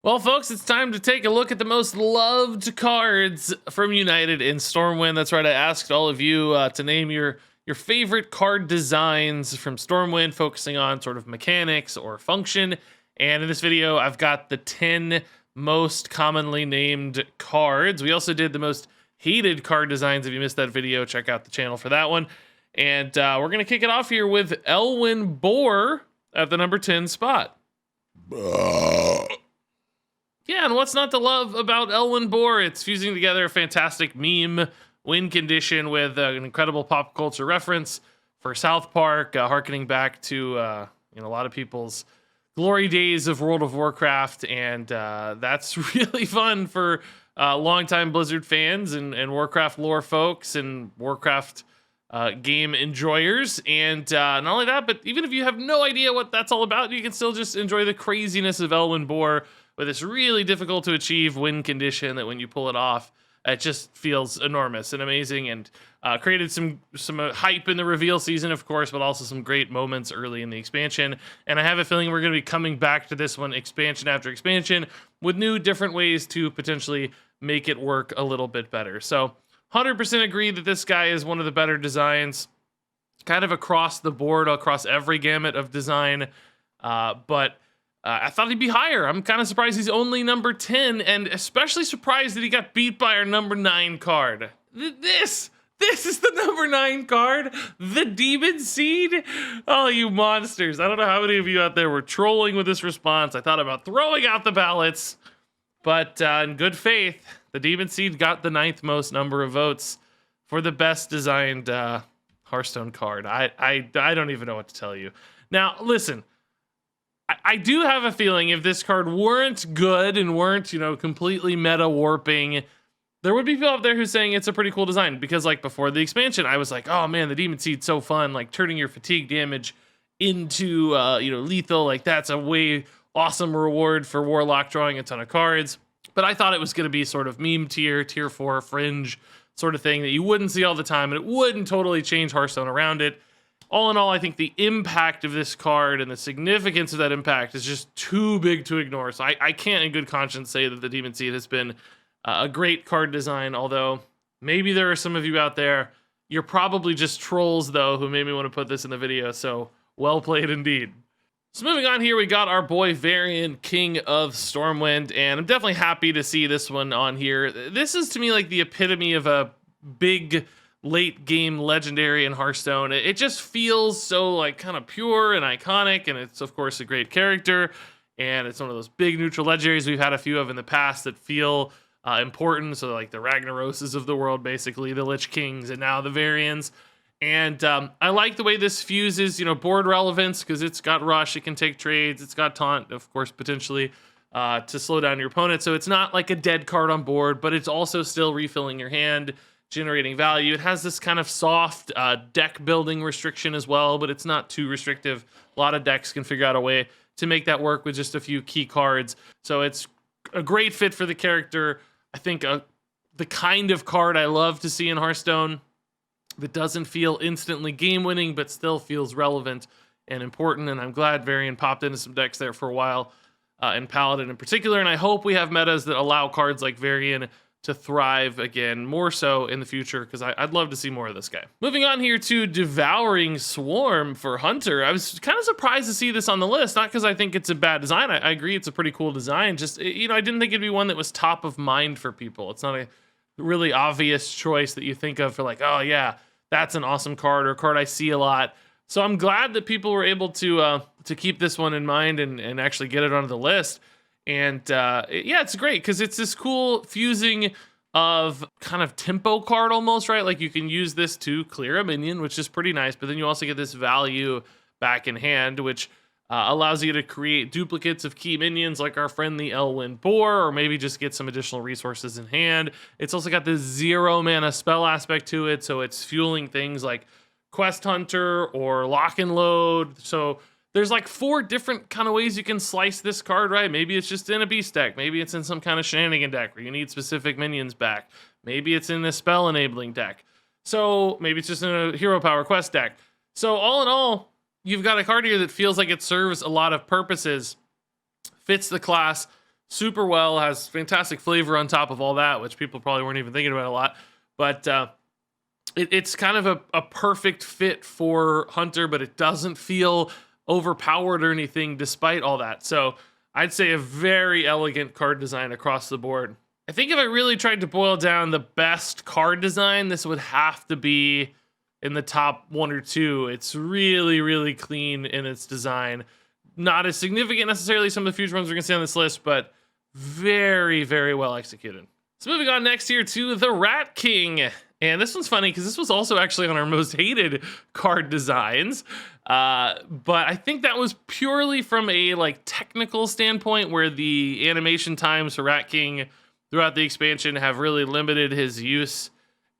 Well, folks, it's time to take a look at the most loved cards from United in Stormwind. That's right, I asked all of you to name your favorite card designs from Stormwind, focusing on sort of mechanics or function. And in this video, I've got the 10 most commonly named cards. We also did the most hated card designs. If you missed that video, check out the channel for that one. And we're going to kick it off here with Elwyn Boar at the number 10 spot. Yeah, and what's not to love about Elwyn Boar? It's fusing together a fantastic meme win condition with an incredible pop culture reference for South Park, harkening back to a lot of people's glory days of World of Warcraft, and that's really fun for longtime Blizzard fans and Warcraft lore folks and Warcraft game enjoyers. And not only that, but even if you have no idea what that's all about, you can still just enjoy the craziness of Elwyn Boar with this really difficult to achieve win condition that when you pull it off, it just feels enormous and amazing, and created some hype in the reveal season, of course, but also some great moments early in the expansion. And I have a feeling we're going to be coming back to this one expansion after expansion with new, different ways to potentially make it work a little bit better. So 100% agree that this guy is one of the better designs, kind of across the board, across every gamut of design, but I thought he'd be higher. I'm kind of surprised he's only number 10, and especially surprised that he got beat by our number 9 card. This is the number 9 card, the Demon Seed. Oh, you monsters. I don't know how many of you out there were trolling with this response. I thought about throwing out the ballots, but in good faith, the Demon Seed got the 9th most number of votes for the best designed Hearthstone card. I don't even know what to tell you. Now, listen, I do have a feeling if this card weren't good and weren't, completely meta warping, there would be people out there who's saying it's a pretty cool design, because like before the expansion, I was like, oh man, the Demon Seed's so fun, like turning your fatigue damage into, lethal, like that's a way awesome reward for Warlock drawing a ton of cards. But I thought it was going to be sort of meme tier 4 fringe sort of thing that you wouldn't see all the time, and it wouldn't totally change Hearthstone around it. All in all, I think the impact of this card and the significance of that impact is just too big to ignore. So I can't in good conscience say that the Demon Seed has been a great card design, although maybe there are some of you out there, you're probably just trolls, though, who made me want to put this in the video, so well played indeed. So moving on here, we got our boy Varian, King of Stormwind, and I'm definitely happy to see this one on here. This is, to me, like the epitome of a big late game legendary in Hearthstone. It just feels so like kind of pure and iconic, and it's of course a great character, and it's one of those big neutral legendaries we've had a few of in the past that feel important. So like the Ragnaroses of the world, basically the Lich Kings, and now the Varians. And I like the way this fuses, board relevance, because it's got rush, it can take trades, it's got taunt, of course, potentially to slow down your opponent. So it's not like a dead card on board, but it's also still refilling your hand, generating value. It has this kind of soft deck building restriction as well, but it's not too restrictive. A lot of decks can figure out a way to make that work with just a few key cards. So it's a great fit for the character. I think the kind of card I love to see in Hearthstone that doesn't feel instantly game winning, but still feels relevant and important. And I'm glad Varian popped into some decks there for a while, and Paladin in particular. And I hope we have metas that allow cards like Varian to thrive again, more so in the future, because I'd love to see more of this guy. Moving on here to Devouring Swarm for Hunter. I was kind of surprised to see this on the list, not because I think it's a bad design. I agree it's a pretty cool design. Just, I didn't think it'd be one that was top of mind for people. It's not a really obvious choice that you think of for like, oh yeah, that's an awesome card, or a card I see a lot. So I'm glad that people were able to keep this one in mind and actually get it onto the list. And yeah, it's great because it's this cool fusing of kind of tempo card almost, right? Like you can use this to clear a minion, which is pretty nice, but then you also get this value back in hand, which allows you to create duplicates of key minions like our friend the Elwyn Boar, or maybe just get some additional resources in hand. It's also got this 0 mana spell aspect to it, so it's fueling things like Quest Hunter or Lock and Load. So there's like 4 different kind of ways you can slice this card, right? Maybe it's just in a beast deck. Maybe it's in some kind of shenanigan deck where you need specific minions back. Maybe it's in a spell enabling deck. So maybe it's just in a hero power quest deck. So all in all, you've got a card here that feels like it serves a lot of purposes, fits the class super well, has fantastic flavor on top of all that, which people probably weren't even thinking about a lot. But it's kind of a perfect fit for Hunter, but it doesn't feel overpowered or anything despite all that. So I'd say a very elegant card design across the board. I think if I really tried to boil down the best card design, this would have to be in the top 1 or 2. It's really, really clean in its design. Not as significant necessarily some of the future ones we're going to see on this list, but very, very well executed. So moving on next here to the Rat King. And this one's funny because this was also actually on our most hated card designs. But I think that was purely from a technical standpoint, where the animation times for Rat King throughout the expansion have really limited his use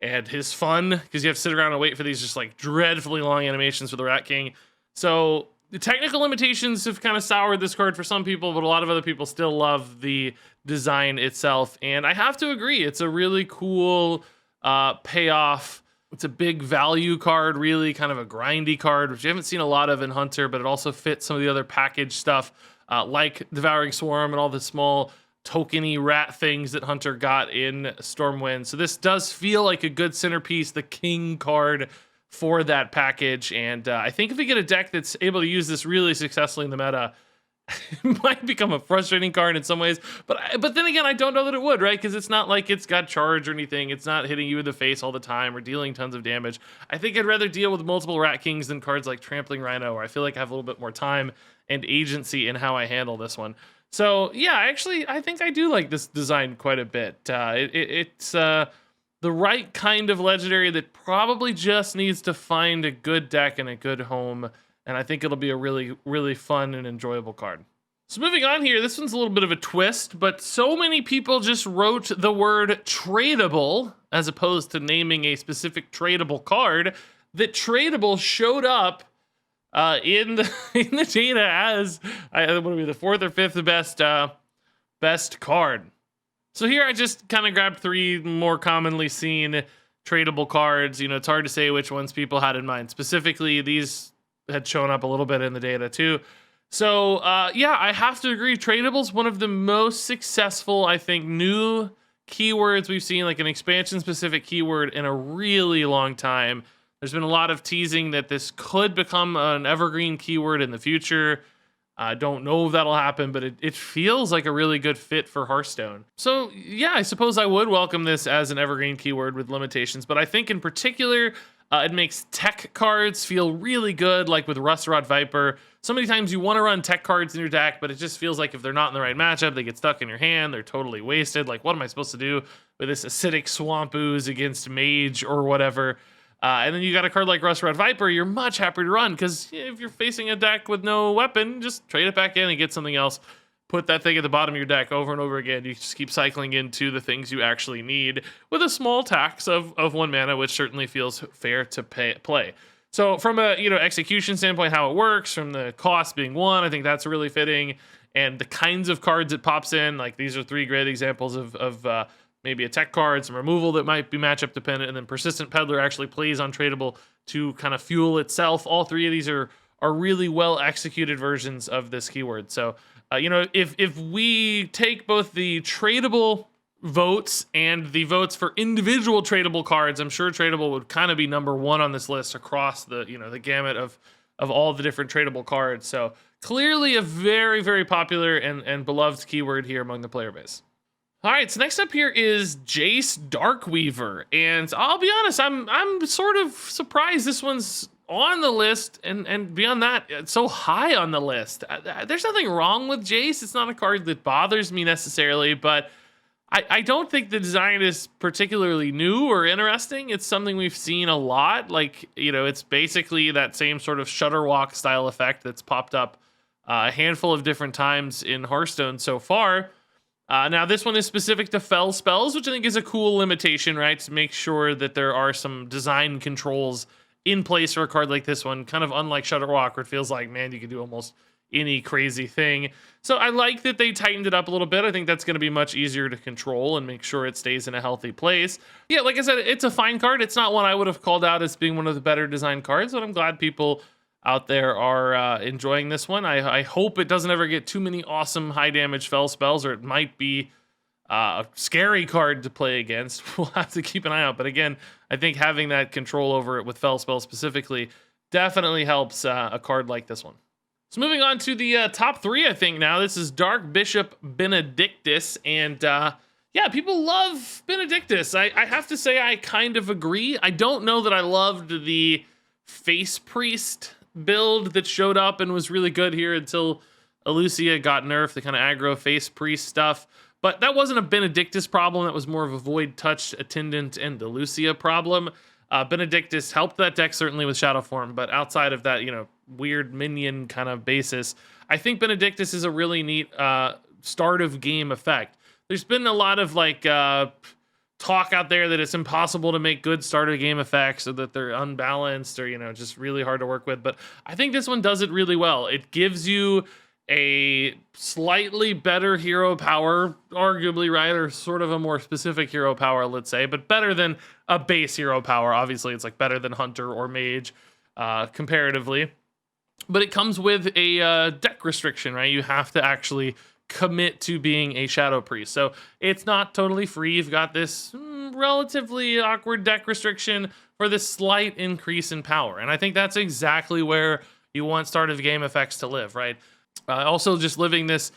and his fun, because you have to sit around and wait for these just dreadfully long animations for the Rat King. So the technical limitations have kind of soured this card for some people, but a lot of other people still love the design itself. And I have to agree, it's a really cool payoff. It's a big value card, really kind of a grindy card, which you haven't seen a lot of in Hunter, but it also fits some of the other package stuff, like Devouring Swarm and all the small tokeny rat things that Hunter got in Stormwind. So this does feel like a good centerpiece, the king card for that package. And I think if we get a deck that's able to use this really successfully in the meta, it might become a frustrating card in some ways. But then again, I don't know that it would, right? Because it's not like it's got charge or anything. It's not hitting you in the face all the time or dealing tons of damage. I think I'd rather deal with multiple Rat Kings than cards like Trampling Rhino, where I feel like I have a little bit more time and agency in how I handle this one. So yeah, actually, I think I do like this design quite a bit. It's the right kind of legendary that probably just needs to find a good deck and a good home. And I think it'll be a really, really fun and enjoyable card. So moving on here, this one's a little bit of a twist, but so many people just wrote the word tradable as opposed to naming a specific tradable card, that tradable showed up in the data as what would be the 4th or 5th best card. So here I just kind of grabbed 3 more commonly seen tradable cards. It's hard to say which ones people had in mind. Specifically, these had shown up a little bit in the data too. So yeah, I have to agree. Tradable is one of the most successful, I think, new keywords we've seen, like an expansion specific keyword, in a really long time. There's been a lot of teasing that this could become an evergreen keyword in the future. I don't know if that'll happen, but it feels like a really good fit for Hearthstone. So yeah, I suppose I would welcome this as an evergreen keyword with limitations, but I think in particular, it makes tech cards feel really good, like with Rust-Rot Viper. So many times you want to run tech cards in your deck, but it just feels like if they're not in the right matchup, they get stuck in your hand, they're totally wasted. Like, what am I supposed to do with this acidic swamp ooze against mage or whatever? And then you got a card like Rust-Rot Viper, you're much happier to run, because if you're facing a deck with no weapon, just trade it back in and get something else. Put that thing at the bottom of your deck over and over again. You just keep cycling into the things you actually need with a small tax of 1 mana, which certainly feels fair to play. So from a execution standpoint, how it works, from the cost being 1, I think that's really fitting. And the kinds of cards it pops in, like these are 3 great examples of maybe a tech card, some removal that might be matchup dependent, and then Persistent Peddler actually plays on Tradable to kind of fuel itself. All 3 of these are really well executed versions of this keyword. So if we take both the tradable votes and the votes for individual tradable cards, I'm sure Tradable would kind of be number 1 on this list across the the gamut of all the different tradable cards. So clearly a very, very popular and beloved keyword here among the player base. All right, so next up here is Jace Darkweaver, and I'll be honest, I'm sort of surprised this one's on the list, and beyond that, it's so high on the list. There's nothing wrong with Jace. It's not a card that bothers me necessarily, but I don't think the design is particularly new or interesting. It's something we've seen a lot. It's basically that same sort of Shutterwalk style effect that's popped up a handful of different times in Hearthstone so far. Now, this one is specific to Fel spells, which I think is a cool limitation, right? To make sure that there are some design controls in place for a card like this one, kind of unlike Shutterwalk, where it feels like, man, you can do almost any crazy thing. So I like that they tightened it up a little bit. I think that's going to be much easier to control and make sure it stays in a healthy place. Yeah, like I said, it's a fine card. It's not one I would have called out as being one of the better designed cards, but I'm glad people out there are enjoying this one. I hope it doesn't ever get too many awesome high damage fell spells, or it might be a scary card to play against. We'll have to keep an eye out. But again, I think having that control over it with fell spells specifically definitely helps a card like this one. So moving on to the top 3, I think now. This is Dark Bishop Benedictus, and yeah, people love Benedictus. I have to say I kind of agree. I don't know that I loved the Face Priest build that showed up and was really good here until Elucia got nerfed, the kind of aggro Face Priest stuff. But that wasn't a Benedictus problem. That was more of a Void Touch, Attendant, and Elucia problem. Benedictus helped that deck certainly with Shadow Form, but outside of that, weird minion kind of basis, I think Benedictus is a really neat start of game effect. There's been a lot of talk out there that it's impossible to make good start of game effects, or that they're unbalanced, or just really hard to work with. But I think this one does it really well. It gives you a slightly better hero power, arguably, right? Or sort of a more specific hero power, let's say, but better than a base hero power. Obviously, it's better than Hunter or Mage comparatively. But it comes with a deck restriction, right? You have to actually commit to being a Shadow Priest. So it's not totally free. You've got this relatively awkward deck restriction for this slight increase in power. And I think that's exactly where you want start of game effects to live, right? Also, just living this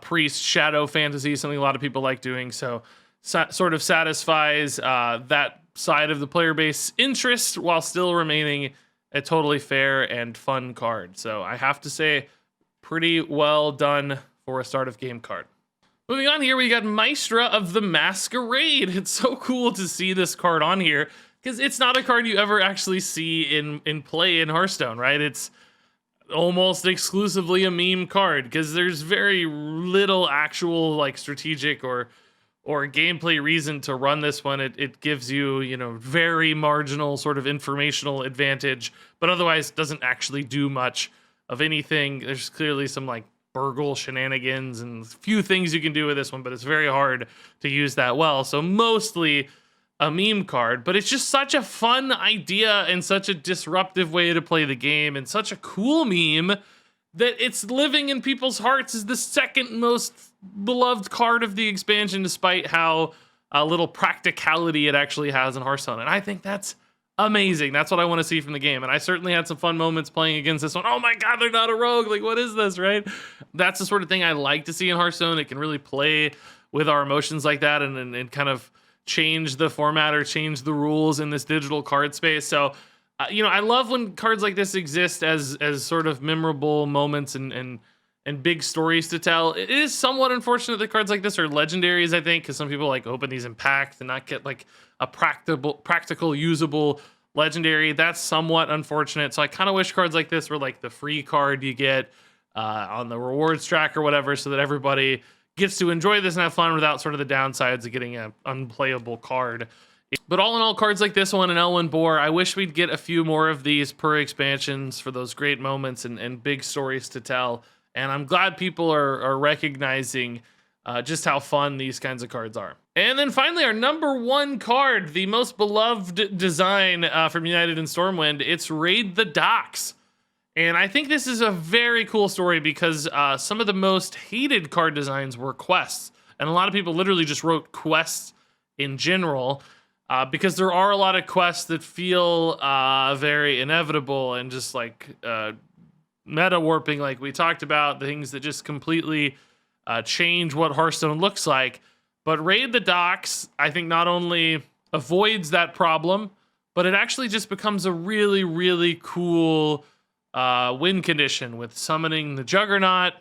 priest shadow fantasy, something a lot of people like doing, so sort of satisfies that side of the player base interest while still remaining a totally fair and fun card. So I have to say, pretty well done for a start of game card. Moving on here, we got Maestra of the Masquerade. It's so cool to see this card on here, because it's not a card you ever actually see in play in Hearthstone, right? It's almost exclusively a meme card, because there's very little actual strategic or gameplay reason to run this one. It gives you very marginal sort of informational advantage, but otherwise doesn't actually do much of anything. There's clearly some burgle shenanigans and a few things you can do with this one, but it's very hard to use that well. So mostly a meme card, but it's just such a fun idea and such a disruptive way to play the game, and such a cool meme that it's living in people's hearts as the second most beloved card of the expansion, despite how little practicality it actually has in Hearthstone. And I think that's amazing. That's what I want to see from the game. And I certainly had some fun moments playing against this one. Oh my god, they're not a rogue. What is this, right? That's the sort of thing I like to see in Hearthstone. It can really play with our emotions like that, and kind of change the format or change the rules in this digital card space. So, I love when cards like this exist as sort of memorable moments and big stories to tell. It is somewhat unfortunate that cards like this are legendaries, I think, because some people open these in packs and not get a practical, usable legendary. That's somewhat unfortunate. So I kind of wish cards like this were the free card you get on the rewards track or whatever, so that everybody gets to enjoy this and have fun without sort of the downsides of getting an unplayable card. But all in all, cards like this one and Elwyn Boar, I wish we'd get a few more of these per expansions for those great moments and big stories to tell. And I'm glad people are recognizing just how fun these kinds of cards are. And then finally, our number 1 card, the most beloved design from United and Stormwind, it's Raid the Docks. And I think this is a very cool story, because some of the most hated card designs were quests. And a lot of people literally just wrote quests in general, because there are a lot of quests that feel very inevitable and just meta warping, like we talked about, the things that just completely change what Hearthstone looks like. But Raid the Docks, I think, not only avoids that problem, but it actually just becomes a really, really cool win condition with summoning the Juggernaut.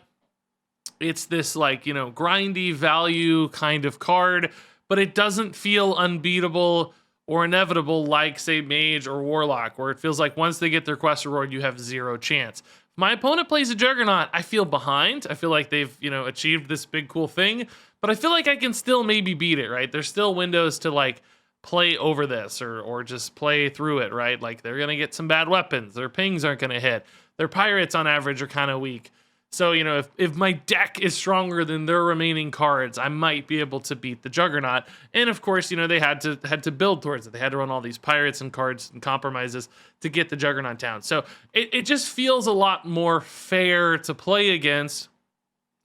It's this grindy value kind of card, but it doesn't feel unbeatable or inevitable like, say, Mage or Warlock, where it feels like once they get their quest reward, you have zero chance. If my opponent plays a Juggernaut, I feel behind. I feel like they've achieved this big cool thing, but I feel like I can still maybe beat it, right? There's still windows to play over this or just play through it, right? They're gonna get some bad weapons. Their pings aren't gonna hit. Their pirates on average are kind of weak. So, you know, if my deck is stronger than their remaining cards, I might be able to beat the Juggernaut. And of course, you know, they had to build towards it. They had to run all these pirates and cards and compromises to get the Juggernaut down. So it just feels a lot more fair to play against,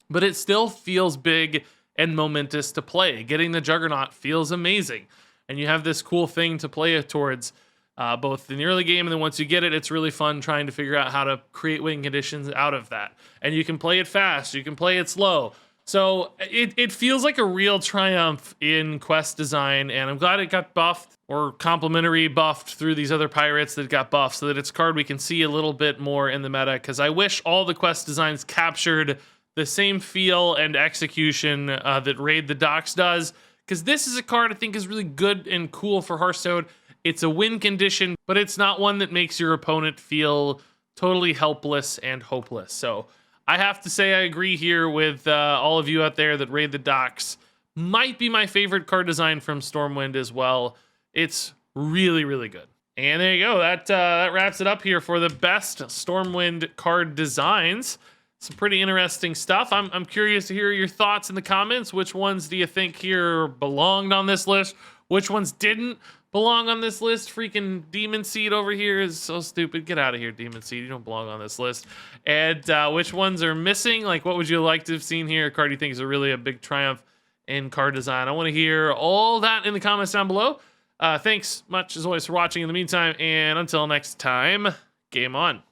but it still feels big and momentous to play. Getting the Juggernaut feels amazing. And you have this cool thing to play it towards, both in the early game, and then once you get it, it's really fun trying to figure out how to create win conditions out of that. And you can play it fast, you can play it slow. So it feels like a real triumph in quest design, and I'm glad it got buffed, or complimentary buffed through these other pirates that got buffed, so that it's a card we can see a little bit more in the meta, because I wish all the quest designs captured the same feel and execution that Raid the Docks does, because this is a card I think is really good and cool for Hearthstone. It's a win condition, but it's not one that makes your opponent feel totally helpless and hopeless. So I have to say I agree here with all of you out there that Raid the Docks might be my favorite card design from Stormwind as well. It's really, really good. And there you go. That wraps it up here for the best Stormwind card designs. Some pretty interesting stuff. I'm curious to hear your thoughts in the comments. Which ones do you think here belonged on this list? Which ones didn't belong on this list? Freaking Demon Seed over here is so stupid. Get out of here, Demon Seed. You don't belong on this list. And which ones are missing? Like, what would you like to have seen here? A card you think is really a big triumph in card design. I want to hear all that in the comments down below. Thanks much, as always, for watching in the meantime. And until next time, game on.